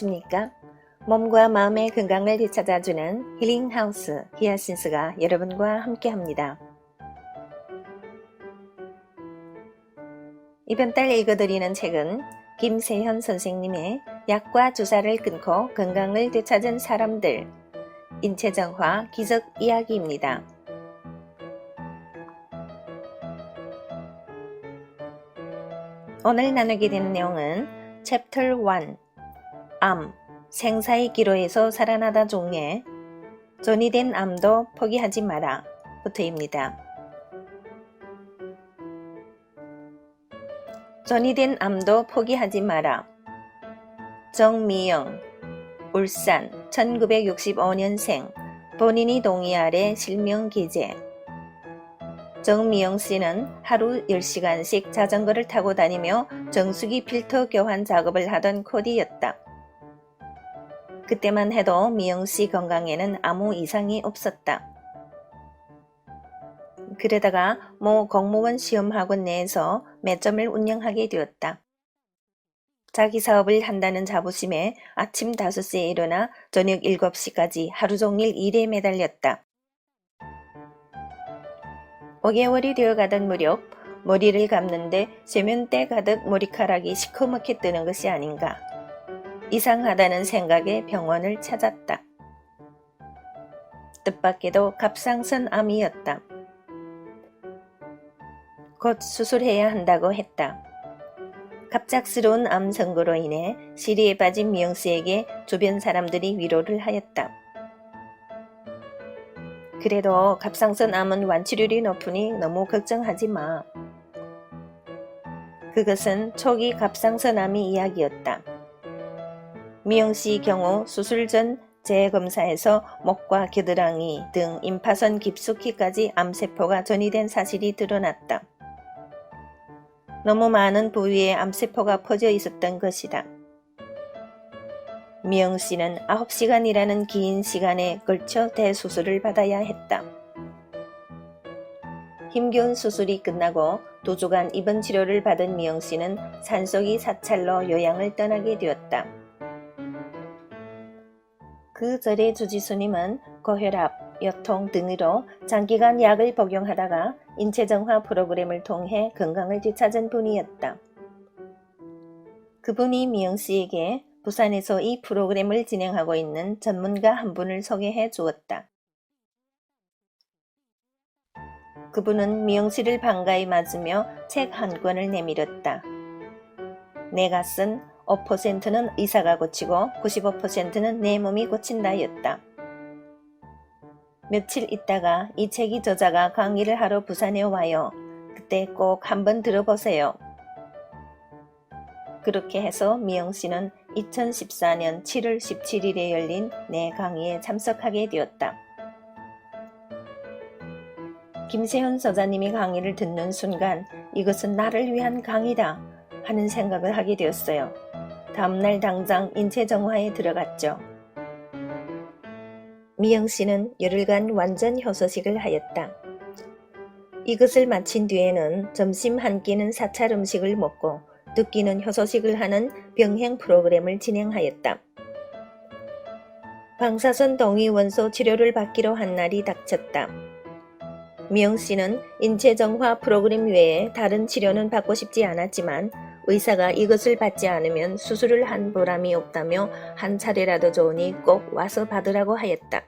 안녕하십니까? 몸과 마음의 건강을 되찾아주는 힐링하우스 히아신스가 여러분과 함께합니다. 이번 달 읽어드리는 책은 김세현 선생님의 약과 주사를 끊고 건강을 되찾은 사람들, 인체정화 기적 이야기입니다. 오늘 나누게 되는 내용은 챕터 1 암, 생사의 기로에서 살아나다 종례, 전이 된 암도 포기하지 마라 부터입니다. 전이 된 암도 포기하지 마라. 정미영, 울산 1965년생, 본인이 동의 아래 실명 기재. 정미영 씨는 하루 10시간씩 자전거를 타고 다니며 정수기 필터 교환 작업을 하던 코디였다. 그때만 해도 미영 씨 건강에는 아무 이상이 없었다. 그러다가 모 공무원 시험학원 내에서 매점을 운영하게 되었다. 자기 사업을 한다는 자부심에 아침 5시에 일어나 저녁 7시까지 하루 종일 일에 매달렸다. 5개월이 되어가던 무렵 머리를 감는데 세면대 가득 머리카락이 시커멓게 뜨는 것이 아닌가. 이상하다는 생각에 병원을 찾았다. 뜻밖에도 갑상선 암이었다. 곧 수술해야 한다고 했다. 갑작스러운 암 선고로 인해 시리에 빠진 미영 씨에게 주변 사람들이 위로를 하였다. 그래도 갑상선 암은 완치율이 높으니 너무 걱정하지 마. 그것은 초기 갑상선 암의 이야기였다. 미영 씨 경우 수술 전 재검사에서 목과 겨드랑이 등 임파선 깊숙이까지 암세포가 전이된 사실이 드러났다. 너무 많은 부위에 암세포가 퍼져 있었던 것이다. 미영 씨는 9시간이라는 긴 시간에 걸쳐 대수술을 받아야 했다. 힘겨운 수술이 끝나고 2주간 입원 치료를 받은 미영 씨는 산속이 사찰로 요양을 떠나게 되었다. 그 절의 주지스님은 고혈압, 요통 등으로 장기간 약을 복용하다가 인체정화 프로그램을 통해 건강을 되찾은 분이었다. 그분이 미영 씨에게 부산에서 이 프로그램을 진행하고 있는 전문가 한 분을 소개해 주었다. 그분은 미영 씨를 반가이 맞으며 책 한 권을 내밀었다. 내가 쓴 5%는 의사가 고치고 95%는 내 몸이 고친다였다. 며칠 있다가 이 책의 저자가 강의를 하러 부산에 와요. 그때 꼭 한번 들어보세요. 그렇게 해서 미영 씨는 2014년 7월 17일에 열린 내 강의에 참석하게 되었다. 김세현 저자님이 강의를 듣는 순간 이것은 나를 위한 강의다 하는 생각을 하게 되었어요. 다음날 당장 인체정화에 들어갔죠. 미영 씨는 열흘간 완전 효소식을 하였다. 이것을 마친 뒤에는 점심 한 끼는 사찰 음식을 먹고 두 끼는 효소식을 하는 병행 프로그램을 진행하였다. 방사선 동위원소 치료를 받기로 한 날이 닥쳤다. 미영 씨는 인체정화 프로그램 외에 다른 치료는 받고 싶지 않았지만 의사가 이것을 받지 않으면 수술을 한 보람이 없다며 한 차례라도 좋으니 꼭 와서 받으라고 하였다.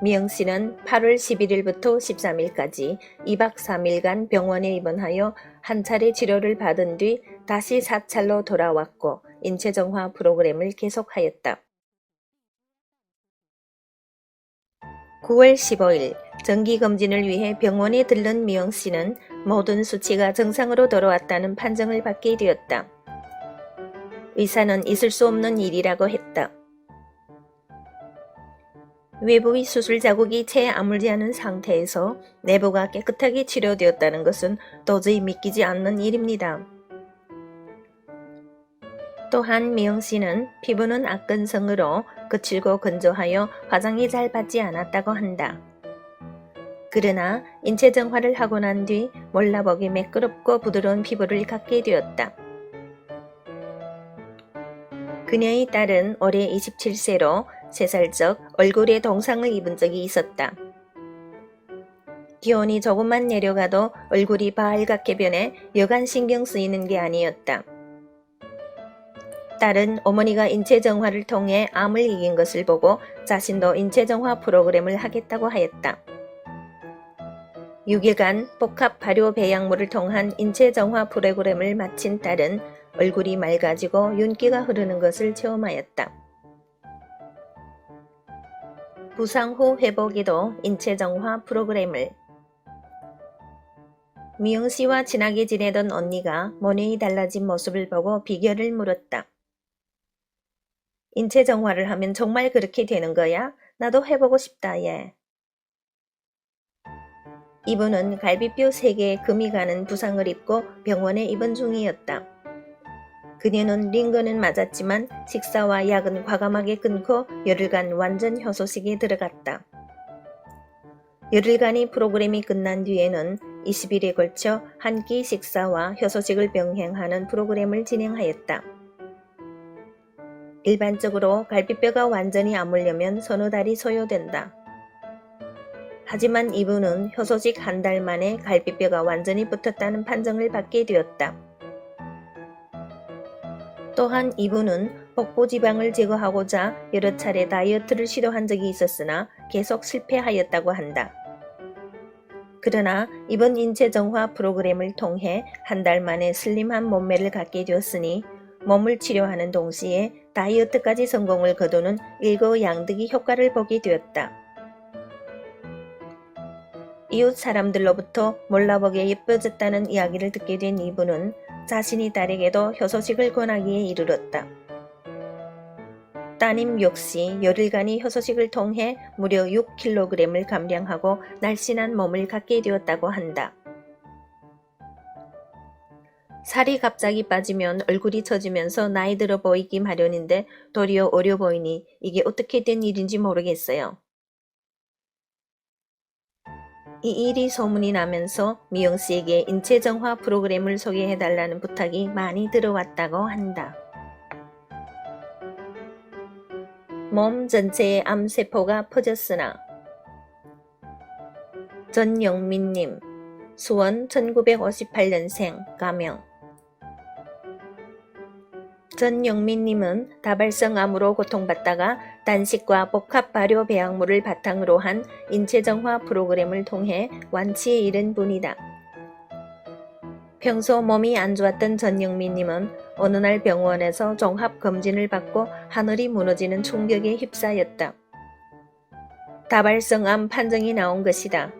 미영 씨는 8월 11일부터 13일까지 2박 3일간 병원에 입원하여 한 차례 치료를 받은 뒤 다시 사찰로 돌아왔고 인체정화 프로그램을 계속하였다. 9월 15일 정기검진을 위해 병원에 들른 미영 씨는 모든 수치가 정상으로 돌아왔다는 판정을 받게 되었다. 의사는 있을 수 없는 일이라고 했다. 외부의 수술 자국이 채 아물지 않은 상태에서 내부가 깨끗하게 치료되었다는 것은 도저히 믿기지 않는 일입니다. 또한 미영 씨는 피부는 악건성으로 거칠고 건조하여 화장이 잘 받지 않았다고 한다. 그러나 인체정화를 하고 난 뒤 몰라보기 매끄럽고 부드러운 피부를 갖게 되었다. 그녀의 딸은 올해 27세로 3살 적 얼굴에 동상을 입은 적이 있었다. 기온이 조금만 내려가도 얼굴이 빨갛게 변해 여간 신경 쓰이는 게 아니었다. 딸은 어머니가 인체정화를 통해 암을 이긴 것을 보고 자신도 인체정화 프로그램을 하겠다고 하였다. 6일간 복합 발효 배양물을 통한 인체정화 프로그램을 마친 딸은 얼굴이 맑아지고 윤기가 흐르는 것을 체험하였다. 부상 후 회복에도 인체정화 프로그램을. 미영 씨와 친하게 지내던 언니가 모녀의 달라진 모습을 보고 비결을 물었다. 인체정화를 하면 정말 그렇게 되는 거야? 나도 해보고 싶다 얘. 이분은 갈비뼈 3개에 금이 가는 부상을 입고 병원에 입원 중이었다. 그녀는 링거는 맞았지만 식사와 약은 과감하게 끊고 열흘간 완전 효소식에 들어갔다. 열흘간의 프로그램이 끝난 뒤에는 20일에 걸쳐 한 끼 식사와 효소식을 병행하는 프로그램을 진행하였다. 일반적으로 갈비뼈가 완전히 아물려면 서너 달이 소요된다. 하지만 이분은 효소식 한 달 만에 갈비뼈가 완전히 붙었다는 판정을 받게 되었다. 또한 이분은 복부 지방을 제거하고자 여러 차례 다이어트를 시도한 적이 있었으나 계속 실패하였다고 한다. 그러나 이번 인체정화 프로그램을 통해 한 달 만에 슬림한 몸매를 갖게 되었으니 몸을 치료하는 동시에 다이어트까지 성공을 거두는 일거양득의 효과를 보게 되었다. 이웃 사람들로부터 몰라보게 예뻐졌다는 이야기를 듣게 된 이분은 자신이 딸에게도 효소식을 권하기에 이르렀다. 따님 역시 열흘간의 효소식을 통해 무려 6kg을 감량하고 날씬한 몸을 갖게 되었다고 한다. 살이 갑자기 빠지면 얼굴이 처지면서 나이 들어 보이기 마련인데 도리어 어려 보이니 이게 어떻게 된 일인지 모르겠어요. 이 일이 소문이 나면서 미영 씨에게 인체정화 프로그램을 소개해달라는 부탁이 많이 들어왔다고 한다. 몸 전체에 암세포가 퍼졌으나. 전영민님, 수원 1958년생, 가명. 전영민님은 다발성 암으로 고통받다가 단식과 복합 발효 배양물을 바탕으로 한 인체정화 프로그램을 통해 완치에 이른 분이다. 평소 몸이 안 좋았던 전영민님은 어느 날 병원에서 종합검진을 받고 하늘이 무너지는 충격에 휩싸였다. 다발성암 판정이 나온 것이다.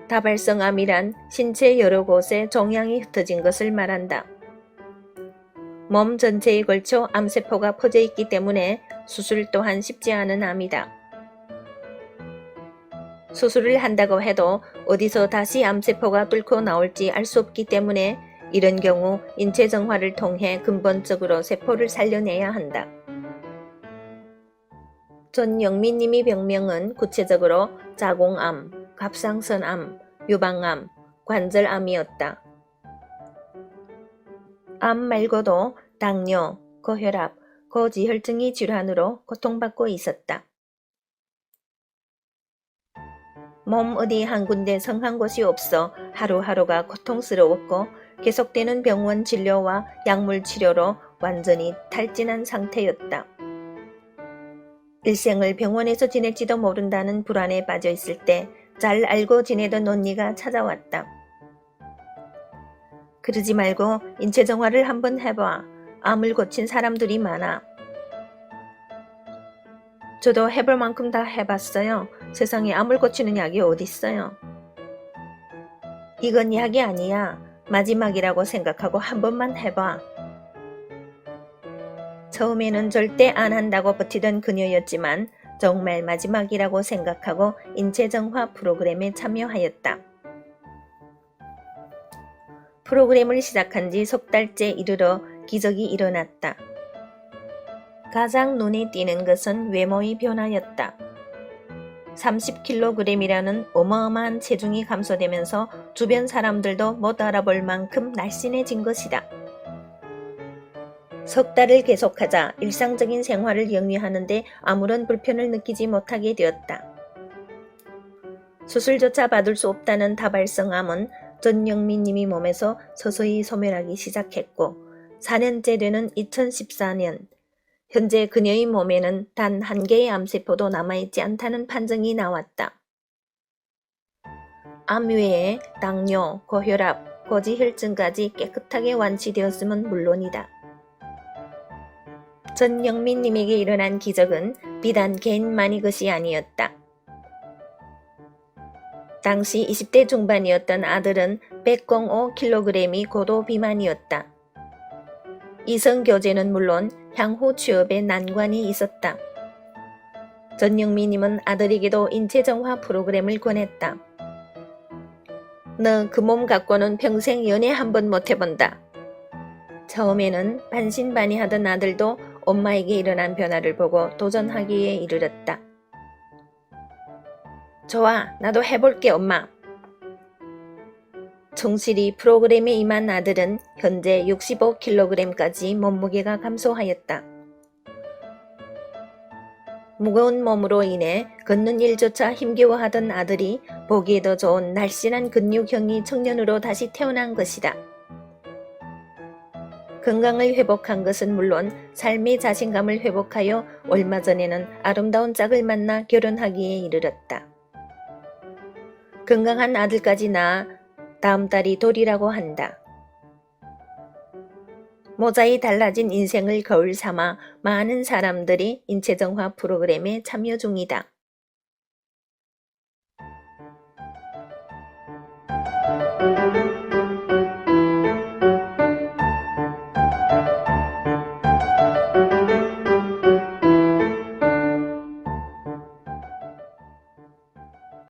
다발성암이란 신체 여러 곳에 종양이 흩어진 것을 말한다. 몸 전체에 걸쳐 암세포가 퍼져 있기 때문에 수술 또한 쉽지 않은 암이다. 수술을 한다고 해도 어디서 다시 암세포가 뚫고 나올지 알 수 없기 때문에 이런 경우 인체정화를 통해 근본적으로 세포를 살려내야 한다. 전영민님의 병명은 구체적으로 자궁암, 갑상선암, 유방암, 관절암이었다. 암 말고도 당뇨, 고혈압, 고지혈증의 질환으로 고통받고 있었다. 몸 어디 한 군데 성한 곳이 없어 하루하루가 고통스러웠고 계속되는 병원 진료와 약물 치료로 완전히 탈진한 상태였다. 일생을 병원에서 지낼지도 모른다는 불안에 빠져 있을 때 잘 알고 지내던 언니가 찾아왔다. 그러지 말고 인체정화를 한번 해봐. 암을 고친 사람들이 많아. 저도 해볼 만큼 다 해봤어요. 세상에 암을 고치는 약이 어딨어요. 이건 약이 아니야. 마지막이라고 생각하고 한 번만 해봐. 처음에는 절대 안 한다고 버티던 그녀였지만 정말 마지막이라고 생각하고 인체정화 프로그램에 참여하였다. 프로그램을 시작한 지 석 달째 이르러 기적이 일어났다. 가장 눈에 띄는 것은 외모의 변화였다. 30kg이라는 어마어마한 체중이 감소되면서 주변 사람들도 못 알아볼 만큼 날씬해진 것이다. 석 달을 계속하자 일상적인 생활을 영위하는데 아무런 불편을 느끼지 못하게 되었다. 수술조차 받을 수 없다는 다발성암은 전영민 님이 몸에서 서서히 소멸하기 시작했고 4년째 되는 2014년 현재 그녀의 몸에는 단 한 개의 암세포도 남아있지 않다는 판정이 나왔다. 암 외에 당뇨, 고혈압, 고지혈증까지 깨끗하게 완치되었음은 물론이다. 전영민 님에게 일어난 기적은 비단 개인만이 것이 아니었다. 당시 20대 중반이었던 아들은 105kg이 고도 비만이었다. 이성교제는 물론 향후 취업에 난관이 있었다. 전영민님은 아들에게도 인체정화 프로그램을 권했다. 너 그 몸 갖고는 평생 연애 한 번 못 해본다. 처음에는 반신반의하던 아들도 엄마에게 일어난 변화를 보고 도전하기에 이르렀다. 좋아, 나도 해볼게 엄마. 충실히 프로그램에 임한 아들은 현재 65kg까지 몸무게가 감소하였다. 무거운 몸으로 인해 걷는 일조차 힘겨워하던 아들이 보기에도 좋은 날씬한 근육형이 청년으로 다시 태어난 것이다. 건강을 회복한 것은 물론 삶의 자신감을 회복하여 얼마 전에는 아름다운 짝을 만나 결혼하기에 이르렀다. 건강한 아들까지 낳아 다음 달이 돌이라고 한다. 모자이 달라진 인생을 거울 삼아 많은 사람들이 인체정화 프로그램에 참여 중이다.